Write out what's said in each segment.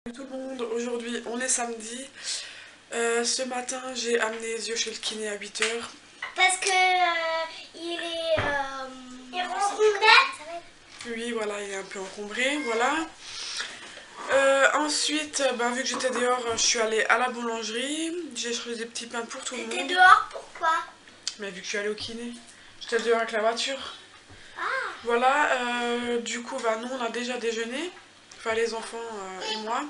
Salut tout le monde, aujourd'hui on est samedi. Ce matin j'ai amené les yeux chez le kiné à 8 h. Parce que il est encombré. Oui voilà, il est un peu encombré, voilà. Ensuite, vu que j'étais dehors, je suis allée à la boulangerie. J'ai acheté des petits pains pour tout le monde. T'étais dehors, pourquoi? Mais vu que je suis allée au kiné, j'étais dehors avec la voiture. Ah. Voilà, du coup nous on a déjà déjeuné, enfin les enfants et moi.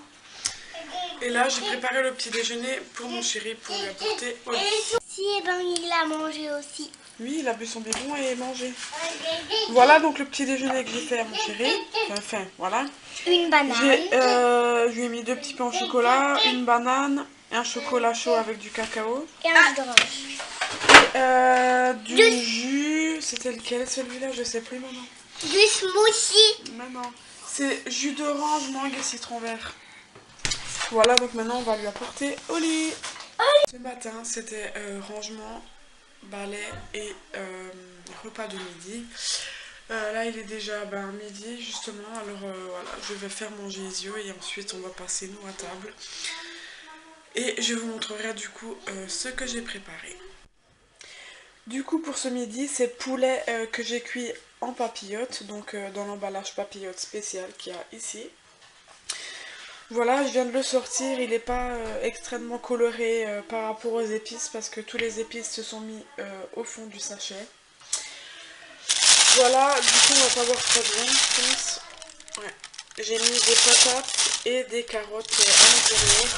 Et là j'ai préparé le petit déjeuner pour mon chéri pour lui apporter au lit. Si, et ben il a mangé aussi. Oui, il a bu son biberon et mangé. Voilà donc le petit déjeuner que j'ai fait à mon chéri. Enfin, voilà. Une banane. Je lui ai mis 2 petits pains au chocolat, une banane, un chocolat chaud avec du cacao. Et un jus d'orange. Du jus, c'était lequel celui-là? Je sais plus maintenant. Du smoothie. Maintenant, c'est jus d'orange, mangue et citron vert. Voilà, donc maintenant on va lui apporter au lit. Ce matin, c'était rangement, balai et repas de midi. Là, il est déjà midi justement. Alors voilà, je vais faire manger les yeux et ensuite on va passer nous à table. Et je vous montrerai du coup ce que j'ai préparé. Du coup, pour ce midi, c'est poulet que j'ai cuit en papillote, donc dans l'emballage papillote spécial qu'il y a ici. Voilà, je viens de le sortir, il n'est pas extrêmement coloré par rapport aux épices parce que tous les épices se sont mis au fond du sachet. Voilà, du coup on va pas voir très bien, je pense. Ouais. J'ai mis des patates et des carottes à l'intérieur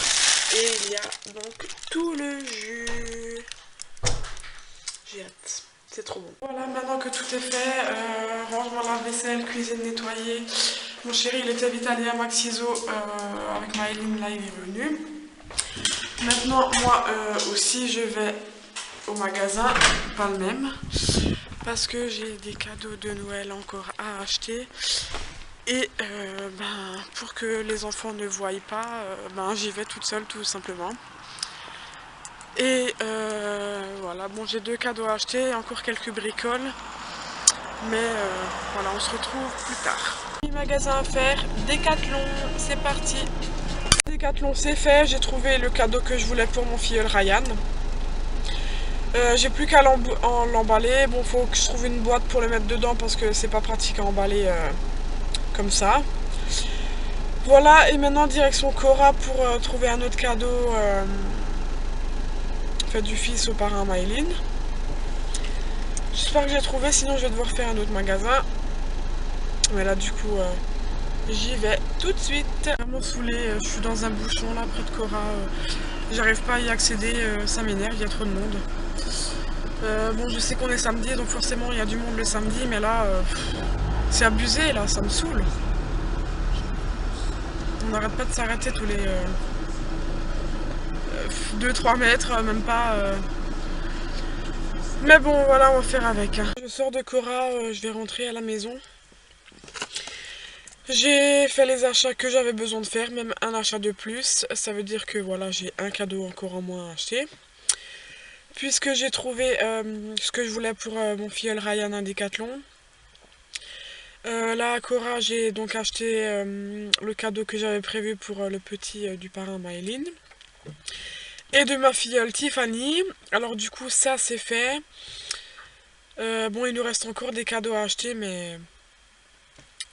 et il y a donc tout le jus. J'ai hâte, c'est trop bon. Voilà, maintenant que tout est fait, rangement lave-vaisselle, cuisine nettoyée. Mon chéri il était vite allé à Maxiso avec Maëline, là il est revenu. Maintenant moi aussi je vais au magasin, pas le même, parce que j'ai des cadeaux de Noël encore à acheter. Et pour que les enfants ne voient pas, j'y vais toute seule tout simplement. Et voilà, bon j'ai 2 cadeaux à acheter et encore quelques bricoles. Mais voilà, on se retrouve plus tard. Magasin à faire, Decathlon, c'est parti. Decathlon c'est fait, j'ai trouvé le cadeau que je voulais pour mon filleul Ryan. J'ai plus qu'à l'emballer. Bon, faut que je trouve une boîte pour le mettre dedans parce que c'est pas pratique à emballer comme ça. Voilà, et maintenant direction Cora pour trouver un autre cadeau fait du fils au parrain Maëline. J'espère que j'ai trouvé, sinon je vais devoir faire un autre magasin. Mais là du coup j'y vais tout de suite. Vraiment saoulée, je suis dans un bouchon là près de Cora. J'arrive pas à y accéder, ça m'énerve, il y a trop de monde. Bon, je sais qu'on est samedi, donc forcément il y a du monde le samedi, mais là c'est abusé, là, ça me saoule. On n'arrête pas de s'arrêter tous les 2-3 mètres, même pas. Mais bon, voilà, on va faire avec. Je sors de Cora, je vais rentrer à la maison. J'ai fait les achats que j'avais besoin de faire, même un achat de plus. Ça veut dire que voilà, j'ai un cadeau encore en moins à acheter. Puisque j'ai trouvé ce que je voulais pour mon filleul Ryan à Decathlon. Là à Cora, j'ai donc acheté le cadeau que j'avais prévu pour le petit du parrain Maëline. Et de ma filleule Tiffany. Alors du coup ça c'est fait. Bon, il nous reste encore des cadeaux à acheter, mais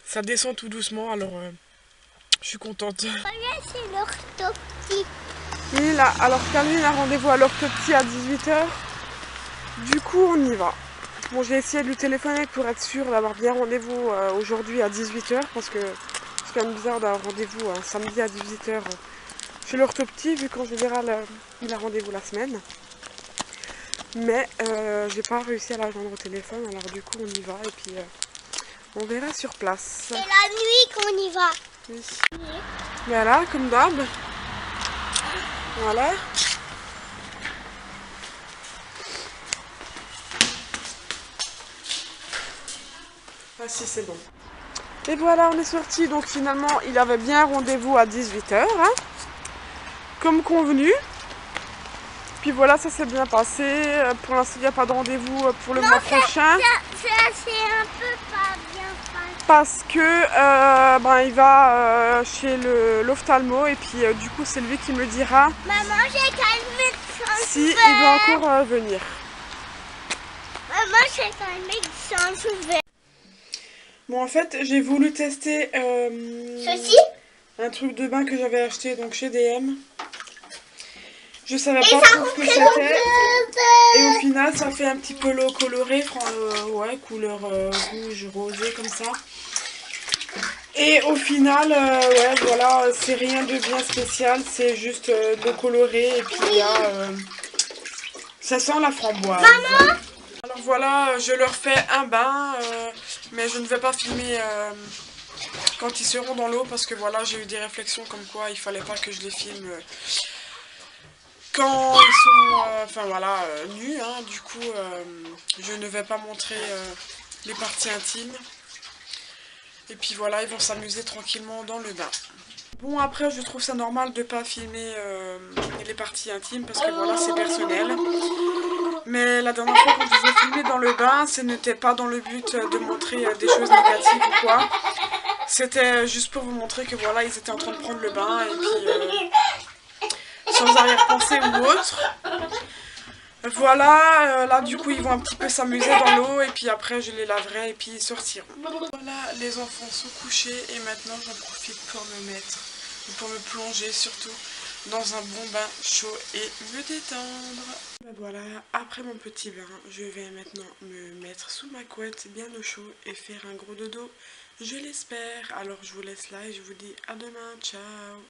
ça descend tout doucement, alors je suis contente. Voilà, c'est l'orthoptie. Et là, alors Calvin a rendez-vous à l'orthoptie à 18 h. Du coup on y va. Bon, j'ai essayé de lui téléphoner pour être sûre d'avoir bien rendez-vous aujourd'hui à 18 h parce que c'est quand même bizarre d'avoir rendez-vous un samedi à 18 h chez l'orthoptie vu qu'en général il a rendez-vous la semaine. Mais j'ai pas réussi à la joindre au téléphone, alors du coup on y va et puis on verra sur place. C'est la nuit qu'on y va. Oui. Voilà, comme d'hab. Voilà. Ah si, c'est bon. Et voilà, on est sorti. Donc finalement, il avait bien rendez-vous à 18 h, hein, comme convenu. Puis voilà, ça s'est bien passé. Pour l'instant, il n'y a pas de rendez-vous pour le mois prochain. Ça c'est un peu pas bien passé. parce que ben, il va chez l'ophtalmo et puis du coup c'est lui qui me dira Maman, j'ai calmé sans si il doit encore venir. Maman, j'ai calmé sans ouvert. Bon, en fait j'ai voulu tester Ceci? un truc de bain que j'avais acheté donc chez DM. Je savais Et pas ça trop ce que refait c'était. Et au le final, ça fait un petit peu l'eau colorée, ouais, couleur rouge, rosé, comme ça. Et au final, ouais, voilà, c'est rien de bien spécial, c'est juste de l'eau colorée. Et puis il y a, ça sent la framboise. Maman? Alors voilà, je leur fais un bain, mais je ne vais pas filmer quand ils seront dans l'eau, parce que voilà, j'ai eu des réflexions comme quoi il fallait pas que je les filme quand ils sont enfin voilà, nus, hein. Du coup je ne vais pas montrer les parties intimes. Et puis voilà, ils vont s'amuser tranquillement dans le bain. Bon, après je trouve ça normal de pas filmer les parties intimes parce que voilà, c'est personnel. Mais la dernière fois quand je les ai filmés dans le bain, ce n'était pas dans le but de montrer des choses négatives ou quoi. C'était juste pour vous montrer que voilà, ils étaient en train de prendre le bain et puis sans arrière-pensée ou autre. Voilà, là du coup ils vont un petit peu s'amuser dans l'eau et puis après je les laverai et puis ils sortiront. Voilà, les enfants sont couchés et maintenant j'en profite pour me mettre, pour me plonger surtout dans un bon bain chaud et me détendre. Ben voilà, après mon petit bain, je vais maintenant me mettre sous ma couette bien au chaud et faire un gros dodo, je l'espère. Alors je vous laisse là et je vous dis à demain, ciao.